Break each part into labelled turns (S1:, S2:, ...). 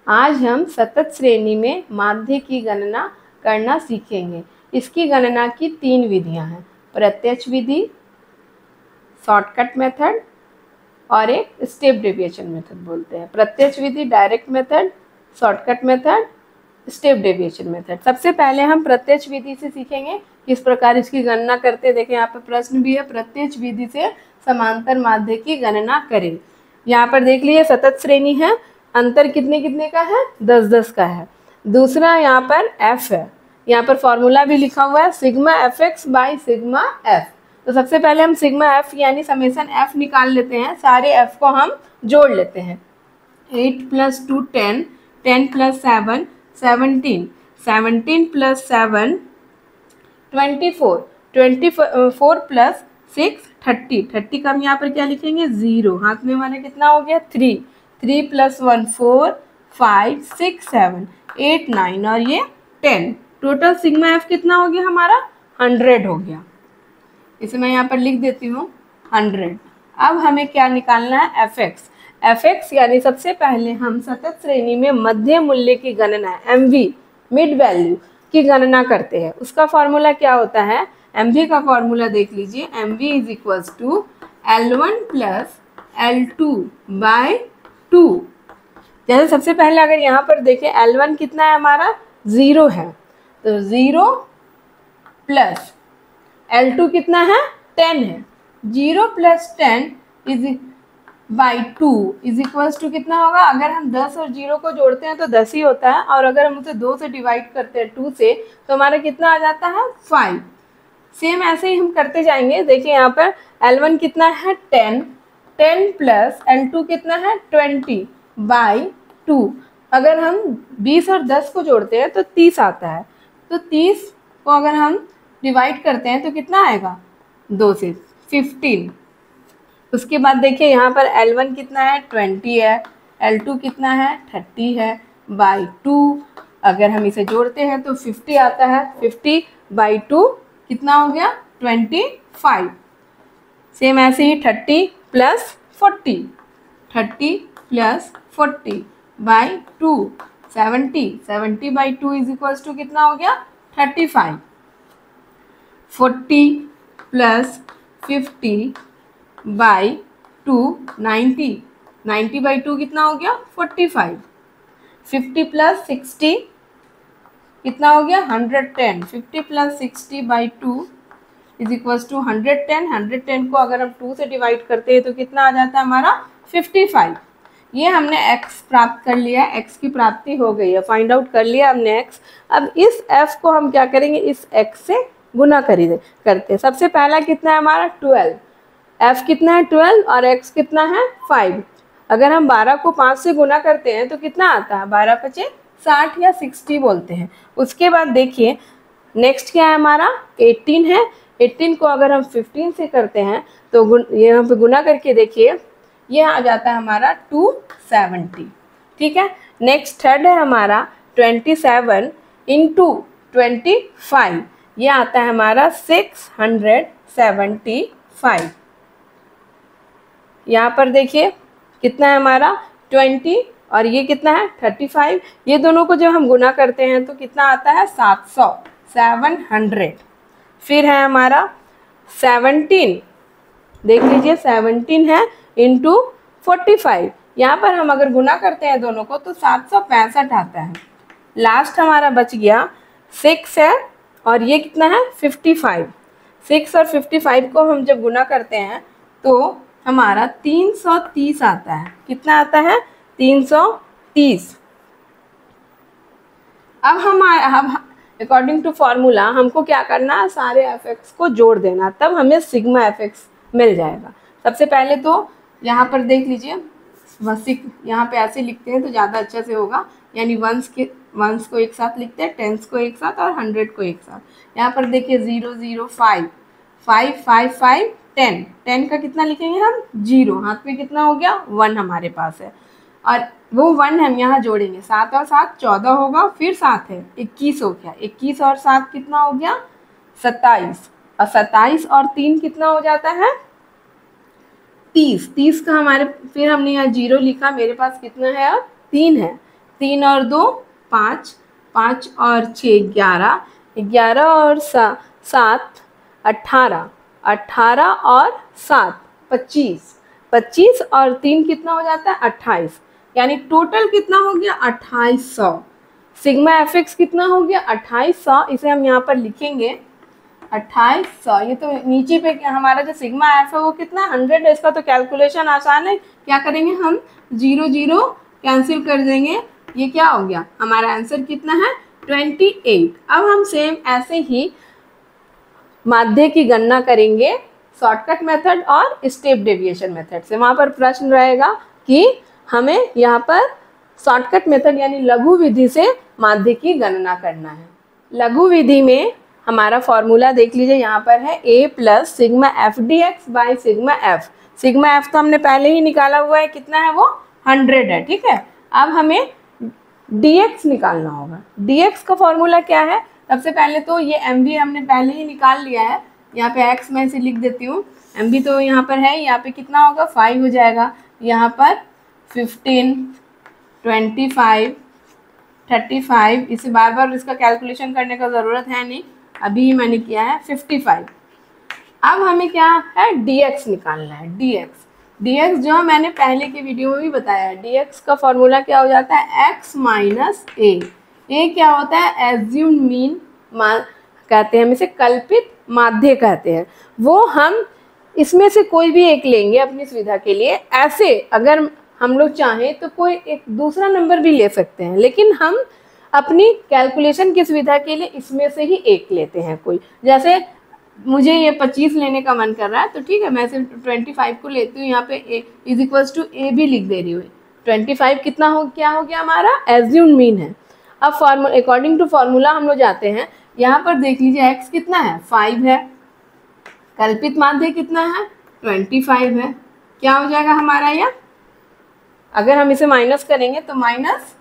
S1: आज हम सतत श्रेणी में माध्य की गणना करना सीखेंगे। इसकी गणना की 3 विधियां हैं, प्रत्यक्ष विधि, शॉर्टकट मेथड और एक स्टेप डेविएशन मेथड बोलते हैं। प्रत्यक्ष विधि direct method, shortcut method, step deviation method. सबसे पहले हम प्रत्यक्ष विधि से सीखेंगे किस प्रकार इसकी गणना करते हैं। देखिए यहाँ पर प्रश्न भी है, प्रत्यक्ष विधि से समांतर माध्य की गणना करें। यहाँ पर देख लीजिए सतत श्रेणी है, अंतर कितने कितने का है, 10-10 का है। दूसरा यहाँ पर f है, यहाँ पर फॉर्मूला भी लिखा हुआ है sigma F x by sigma F. तो सबसे पहले हम सिग्मा एफ यानी समेसन एफ निकाल लेते हैं, सारे एफ को हम जोड़ लेते हैं। 8 + 2 10, 10 + 7 17, 17 + 7 24, 24 + 6 30, 30 का हम यहाँ पर क्या लिखेंगे 0, हाथ में हमारा कितना हो गया 3, 3 + 1 4, 5 6 7 8 9 और ये 10। टोटल सिग्मा एफ कितना हो गया हमारा 100 हो गया। इसे मैं यहाँ पर लिख देती हूँ 100। अब हमें क्या निकालना है एफ एक्स। एफ एक्स यानी सबसे पहले हम सतत श्रेणी में मध्य मूल्य की गणना MV मिड वैल्यू की गणना करते हैं। उसका फॉर्मूला क्या होता है, MV का फॉर्मूला देख लीजिए, MV = L1 + L2 / 2। जैसे सबसे पहले अगर यहाँ पर देखें L1 कितना है हमारा 0 है, तो 0 + L2 कितना है 10 है, 0 + 10 / 2 = कितना होगा, अगर हम 10 और 0 को जोड़ते हैं तो 10 ही होता है, और अगर हम उसे 2 से डिवाइड करते हैं 2 से तो हमारा कितना आ जाता है 5। सेम ऐसे ही हम करते जाएंगे। देखिए यहाँ पर L1 कितना है 10, 10 + L2 कितना है 20 / 2। अगर हम 20 और 10 को जोड़ते हैं तो 30 आता है, तो 30 को अगर हम डिवाइड करते हैं तो कितना आएगा 2 से 15। उसके बाद देखिए यहाँ पर L1 कितना है 20 है, L2 कितना है 30 है / 2। अगर हम इसे जोड़ते हैं तो 50 आता है, 50 / 2 कितना हो गया 25। सेम ऐसे ही 30 + 40, 30 + 40 / 2 70, 70 / 2 = कितना हो गया 35। 40 + 50 / 2 90, 90 / 2 कितना हो गया 45। 50 + 60 कितना हो गया 110, 50 + 60 / 2 = 110। 110 को अगर हम 2 से डिवाइड करते हैं तो कितना आ जाता है हमारा 55। ये हमने x प्राप्त कर लिया है, x की प्राप्ति हो गई है, फाइंड आउट कर लिया हमने x। अब इस f को हम क्या करेंगे, इस x से गुना करते हैं। सबसे पहला कितना है हमारा 12, f कितना है 12 और x कितना है 5। अगर हम 12 को 5 से गुना करते हैं तो कितना आता है 12 × 5 = 60 या 60 बोलते हैं। उसके बाद देखिए नेक्स्ट क्या है हमारा 18 है, 18 को अगर हम 15 से करते हैं तो यहाँ पे गुना करके देखिए ये आ जाता है हमारा 270। ठीक है, नेक्स्ट थर्ड है हमारा 27 × 25, ये आता है हमारा 675। यहाँ पर देखिए कितना है हमारा 20 और ये कितना है 35। ये दोनों को जब हम गुना करते हैं तो कितना आता है 700, 700। फिर है हमारा 17, देख लीजिए 17 है × 45। यहाँ पर हम अगर गुना करते हैं दोनों को तो 765 आता है। लास्ट हमारा बच गया 6 है और ये कितना है 55। 6 और 55 को हम जब गुना करते हैं तो हमारा 330 आता है। कितना आता है 330। अब हम अकॉर्डिंग टू फॉर्मूला हमको क्या करना है, सारे एफ एक्स को जोड़ देना, तब हमें सिग्मा एफ एक्स मिल जाएगा। सबसे पहले तो यहाँ पर देख लीजिए यहाँ पे ऐसे लिखते हैं तो ज़्यादा अच्छा से होगा, यानी वंस को एक साथ लिखते हैं, टेंस को एक साथ और 100 को एक साथ। यहाँ पर देखिए 0 0 5 5 5 5 10, 10 का कितना लिखेंगे हम 0, हाथ में कितना हो गया 1 हमारे पास है, और वो 1 हम यहाँ जोड़ेंगे, 7 और 7 14 होगा, फिर 7 है 21 हो गया, 21 और 7 कितना हो गया 27, और 27 और 3 कितना हो जाता है 30। 30 का हमारे, फिर हमने यहाँ 0 लिखा, मेरे पास कितना है अब 3 है, 3 और 2 5, 5 और 6 11, 11 और 7 18, 18 और 7 25, 25 और 3 कितना हो जाता है 28, यानी टोटल कितना हो गया 2800। सिग्मा एफ एक्स कितना हो गया 2800, इसे हम यहाँ पर लिखेंगे 2800। ये तो नीचे पे हमारा जो सिग्मा एफ है वो कितना 100 है, इसका तो कैलकुलेशन आसान है। क्या करेंगे हम 0 0 कैंसिल कर देंगे, ये क्या हो गया हमारा आंसर कितना है 28। अब हम सेम ऐसे ही माध्य की गणना करेंगे शॉर्टकट मेथड और स्टेप डेविएशन मेथड से। वहाँ पर प्रश्न रहेगा कि हमें यहाँ पर शॉर्टकट मेथड यानी लघु विधि से माध्य की गणना करना है। लघु विधि में हमारा फॉर्मूला देख लीजिए, यहाँ पर है a plus sigma F D x by sigma F. Sigma F तो हमने पहले ही निकाला हुआ है, कितना है वो 100 है, ठीक है। अब हमें dx निकालना होगा। dx का फॉर्मूला क्या है, सबसे पहले तो ये mv हमने पहले ही निकाल लिया है, यहाँ पे x मैं इसे लिख देती हूँ। mv तो यहाँ पर है, यहाँ पे कितना होगा 5 हो जाएगा, यहाँ पर 15 25 35, इसे बार बार इसका कैलकुलेशन करने का ज़रूरत है नहीं, अभी ही मैंने किया है 55। अब हमें क्या है dx निकालना है। dx जो मैंने पहले के वीडियो में भी बताया है, dx का फॉर्मूला क्या हो जाता है x माइनस ए। क्या होता है एज्यूम मीन कहते हैं, हम इसे कल्पित माध्य कहते हैं। वो हम इसमें से कोई भी एक लेंगे अपनी सुविधा के लिए। ऐसे अगर हम लोग चाहें तो कोई एक दूसरा नंबर भी ले सकते हैं, लेकिन हम अपनी कैलकुलेशन की सुविधा के लिए इसमें से ही एक लेते हैं कोई। जैसे मुझे ये 25 लेने का मन कर रहा है तो ठीक है, मैं सिर्फ 25 को लेती हूँ, यहाँ पे a इज इक्वल्स टू ए भी लिख दे रही हूँ। 25 कितना हो क्या हो गया हमारा एज्यूम मीन है। अब फॉर्मूला अकॉर्डिंग टू फॉर्मूला हम लोग जाते हैं, यहाँ पर देख लीजिए x कितना है 5 है, कल्पित माध्य कितना है 25 है, क्या हो जाएगा हमारा यह, अगर हम इसे माइनस करेंगे तो माइनस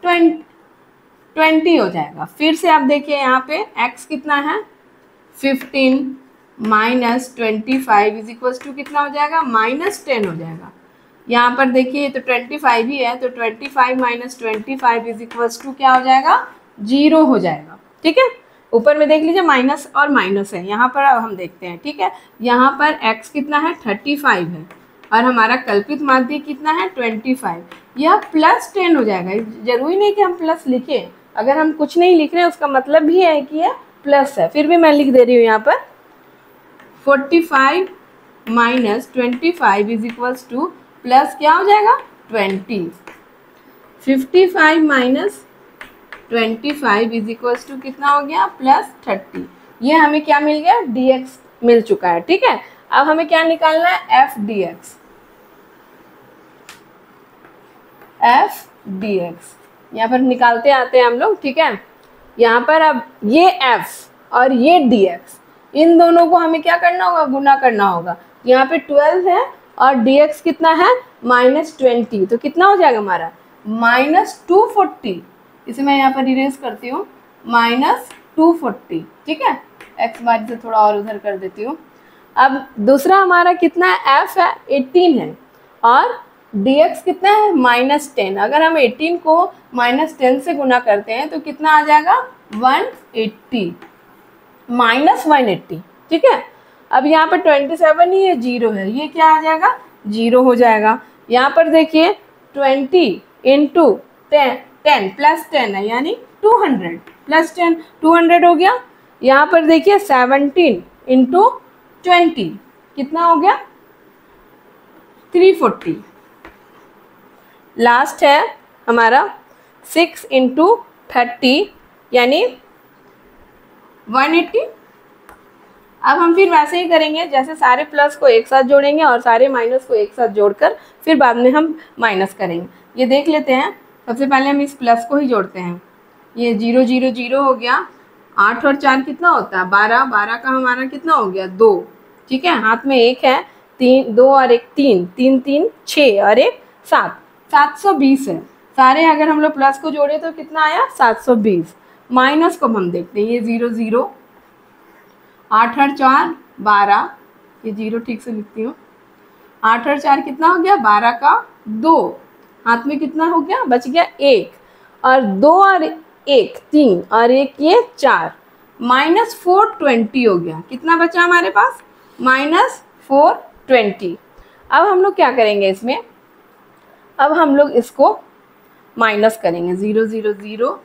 S1: 20 हो जाएगा। फिर से आप देखिए यहाँ पे x कितना है 15 माइनस 25 इज इक्वल्स टू कितना हो जाएगा माइनस 10 हो जाएगा। यहाँ पर देखिए तो 25 ही है, तो 25 माइनस 25 इज इक्वल्स टू क्या हो जाएगा 0 हो जाएगा, ठीक है। ऊपर में देख लीजिए माइनस और माइनस है, यहाँ पर अब हम देखते हैं, ठीक है। यहाँ पर x कितना है 35 है और हमारा कल्पित माध्य कितना है 25, यह प्लस 10 हो जाएगा। जरूरी नहीं कि हम प्लस लिखें, अगर हम कुछ नहीं लिख रहे हैं उसका मतलब भी है कि यह प्लस है, फिर भी मैं लिख दे रही हूँ यहाँ पर 45 minus 25 is equals two plus क्या हो जाएगा 20। 55 माइनस 25 इज इक्वल्स टू कितना हो गया प्लस 30। ये हमें क्या मिल गया dx मिल चुका है, ठीक है। अब हमें क्या निकालना है f dx। यहाँ पर निकालते आते हैं हम लोग, ठीक है। यहाँ पर अब ये f और ये dx, इन दोनों को हमें क्या करना होगा गुना करना होगा। यहाँ पे 12 है और dx कितना है माइनस 20, तो कितना हो जाएगा हमारा माइनस 240। इसे मैं यहाँ पर इरेज करती हूँ माइनस 240, ठीक है। x बार से थोड़ा और उधर कर देती हूँ। अब दूसरा हमारा कितना है f है 18 है और dx कितना है माइनस 10। अगर हम 18 को माइनस 10 से गुना करते हैं तो कितना आ जाएगा 180 माइनस 180, ठीक है। अब यहाँ पर 27 ही है 0 है, ये क्या आ जाएगा 0 हो जाएगा। यहाँ पर देखिए 20 इंटू 10 प्लस 10 है यानी 200 प्लस 10 200 हो गया। यहाँ पर देखिए 17 इंटू 20 कितना हो गया 340। लास्ट है हमारा 6 इंटू 30 यानी 180। अब हम फिर वैसे ही करेंगे, जैसे सारे प्लस को एक साथ जोड़ेंगे और सारे माइनस को एक साथ जोड़कर फिर बाद में हम माइनस करेंगे। ये देख लेते हैं, सबसे पहले हम इस प्लस को ही जोड़ते हैं। ये 0 0 0 हो गया, 8 और 4 कितना होता है 12, 12 का हमारा कितना हो गया 2, ठीक है। हाथ में 1 है, 3 2 और 1 3 3 3 6 और 1 7, 720 है। सारे अगर हम लोग प्लस को जोड़े तो कितना आया 720। माइनस को हम देखते हैं, ये 0 0, 8 और 4 12, ये 0 ठीक से लिखती हूँ, 8 और 4 कितना हो गया 12 का 2, हाथ में कितना हो गया, बच गया 1, और 2 और 1 3 और 1 ये 4, -420 हो गया। कितना बचा हमारे पास, -420। अब हम लोग क्या करेंगे इसमें, अब हम लोग इसको माइनस करेंगे, 0 0 0,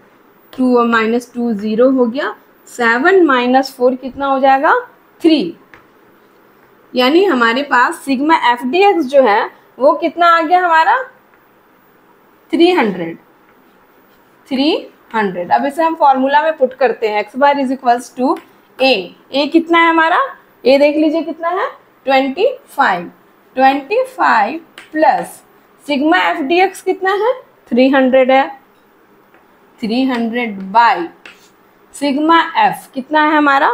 S1: 2 और -2 0 हो गया, 7 - 4 कितना हो जाएगा, 3। यानी हमारे पास सिग्मा एफ डी एक्स जो है वो कितना आ गया हमारा, 300। अब इसे हम फॉर्मूला में पुट करते हैं, X bar is equals to A कितना है हमारा, ए देख लीजिए कितना है, 25 plus sigma F D X कितना है, 300 है, 300 बाई सिग्मा एफ कितना है हमारा,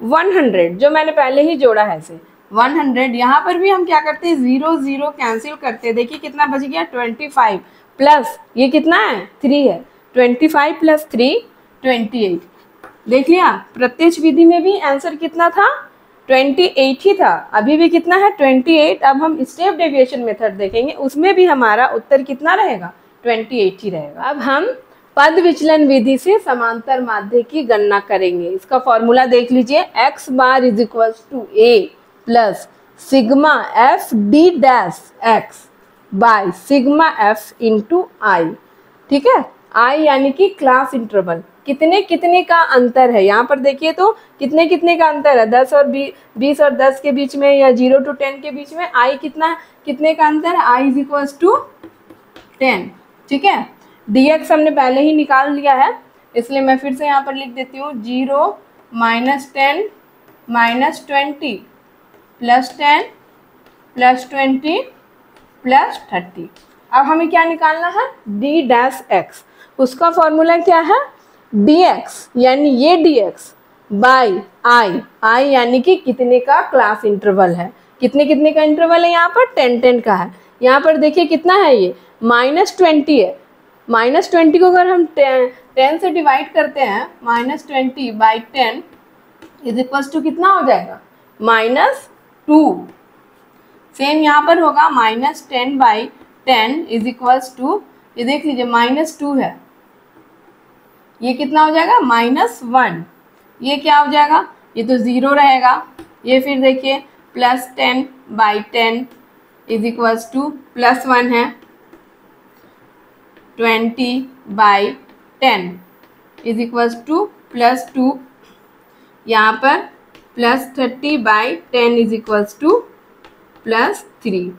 S1: 100, जो मैंने पहले ही जोड़ा है इसे 100। यहाँ पर भी हम क्या करते हैं, 0 0 कैंसिल करते हैं, देखिए कितना बच गया, 25 प्लस ये कितना है, 3 है, 25 प्लस 3 28। देख लिया, प्रत्यक्ष विधि में भी आंसर कितना था, 28 ही था, अभी भी कितना है, 28। अब हम स्टेप डेविएशन मेथड देखेंगे, उसमें भी हमारा उत्तर कितना रहेगा, 28 ही रहेगा। अब हम पद विचलन विधि से समांतर माध्य की गणना करेंगे। इसका फॉर्मूला देख लीजिए, x bar is equals to a plus sigma F D dash X by sigma F into I. ठीक है, आई यानी कि क्लास इंटरवल, कितने कितने का अंतर है, यहाँ पर देखिए तो कितने कितने का अंतर है, 10 और 20 और 10 के बीच में, या 0 to 10 के बीच में आई कितना, कितने का अंतर है, आई इज इक्वल्स टू 10। ठीक है, dx हमने पहले ही निकाल लिया है, इसलिए मैं फिर से यहाँ पर लिख देती हूँ, 0 -10 -20 +10 +20 +30। अब हमें क्या निकालना है, d डैश x, उसका फॉर्मूला क्या है, dx यानी ये dx बाई आई यानी कि कितने का क्लास इंटरवल है, कितने कितने का इंटरवल है, यहाँ पर 10 का है। यहाँ पर देखिए कितना है, ये -20 है, -20 को अगर हम 10 से डिवाइड करते हैं, -20 बाई 10 इज इक्वल्स टू कितना हो जाएगा, -2। सेम यहाँ पर होगा, -10 बाई 10 इज इक्वल्स टू, ये देख लीजिए -2 है, ये कितना हो जाएगा, -1। ये क्या हो जाएगा, ये तो 0 रहेगा। ये फिर देखिए +10 बाई 10 इज इक्वल्स टू +1 है, 20 बाई 10 इज इक्वल्स टू +2, यहाँ पर +30 बाई 10 इज इक्वल्स टू +3।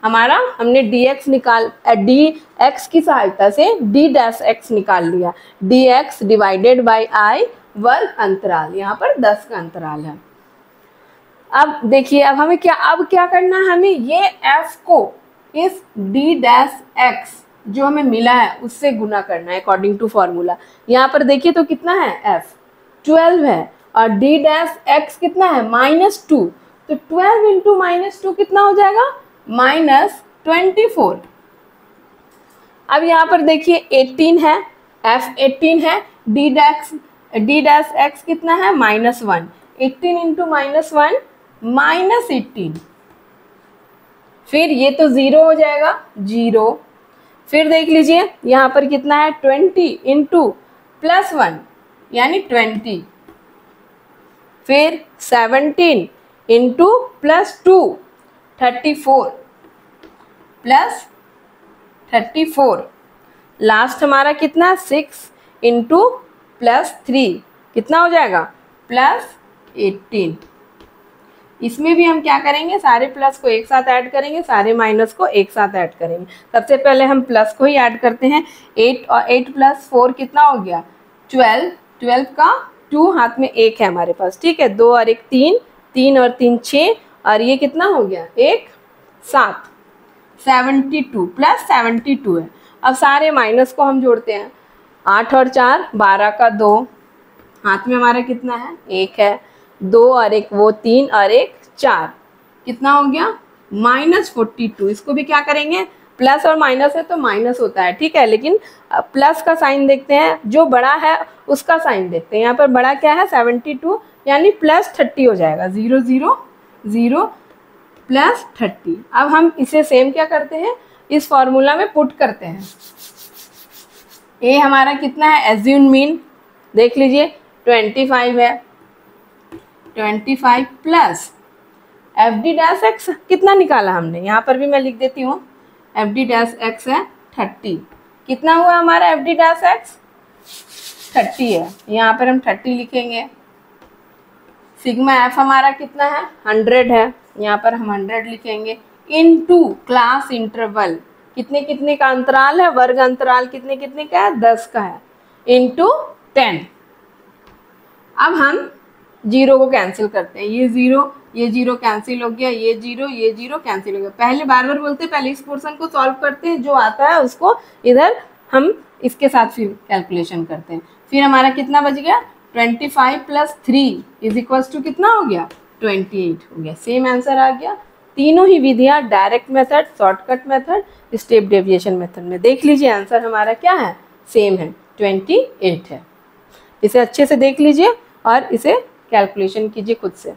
S1: हमारा हमने dx निकाल dx की सहायता से d डैश x निकाल लिया, dx डिवाइडेड बाई आई वर्ग अंतराल, यहाँ पर 10 का अंतराल है। अब देखिए, अब हमें क्या करना है, हमें ये f को इस d डैश x जो हमें मिला है उससे गुना करना है अकॉर्डिंग टू फॉर्मूला। यहाँ पर देखिए तो कितना है, f 12 है और d डैश x कितना है, -2, तो 12 इंटू -2 कितना हो जाएगा, -24। अब यहाँ पर देखिए 18 है, f 18 है, d डैश x कितना है, -1, 18 इंटू -1 -18, फिर ये तो 0 हो जाएगा, 0। फिर देख लीजिए यहाँ पर कितना है, 20 इंटू +1 यानी 20, फिर 17 इंटू +2 34 लास्ट हमारा कितना, 6 इंटू +3 कितना हो जाएगा, +18। इसमें भी हम क्या करेंगे, सारे प्लस को एक साथ ऐड करेंगे, सारे माइनस को एक साथ ऐड करेंगे। सबसे पहले हम प्लस को ही ऐड करते हैं, 8 और 8 + 4 कितना हो गया, 12, 12 का 2 हाथ में 1 है हमारे पास। ठीक है, 2 और 1 3, 3 और 3 6, और ये कितना हो गया, 1 7, 72 +72 है। अब सारे माइनस को हम जोड़ते हैं, 8 और 4 12 का 2, हाथ में हमारा कितना है, 1 है, 2 और 1 वो 3 और 1 4, कितना हो गया, -42। इसको भी क्या करेंगे, प्लस और माइनस है तो माइनस होता है, ठीक है, लेकिन प्लस का साइन देखते हैं, जो बड़ा है उसका साइन देखते हैं। यहाँ पर बड़ा क्या है, 72 यानी +30 हो जाएगा, 0 0 0 +30। अब हम इसे सेम क्या करते हैं, इस फॉर्मूला में पुट करते हैं। ए हमारा कितना है, एज्यूम मीन देख लीजिए 25 है, 25 plus F D dash x कितना निकाला हमने, यहाँ पर भी मैं लिख देती हूँ, एफ डी डैश एक्स है 30। कितना हुआ हमारा एफ डी डैश एक्स, 30 है, यहाँ पर हम 30 लिखेंगे। सिग्मा एफ हमारा कितना है, 100 है, यहाँ पर हम 100 लिखेंगे। इनटू क्लास इंटरवल, कितने कितने का अंतराल है, वर्ग अंतराल कितने कितने का है, 10 का है, इनटू 10। अब हम जीरो को कैंसिल करते हैं, ये जीरो कैंसिल हो गया, ये जीरो कैंसिल हो गया। पहले बार बार बोलते हैं, पहले इस पोर्शन को सॉल्व करते हैं, जो आता है उसको इधर हम इसके साथ फिर कैलकुलेशन करते हैं। फिर हमारा कितना बच गया, 25 प्लस 3 इज इक्वल्स टू कितना हो गया, 28 हो गया। सेम आंसर आ गया। तीनों ही विधियाँ direct method, shortcut method, step deviation method में देख लीजिए आंसर हमारा क्या है, सेम है, 28 है। इसे अच्छे से देख लीजिए और इसे कैलकुलेशन कीजिए खुद से।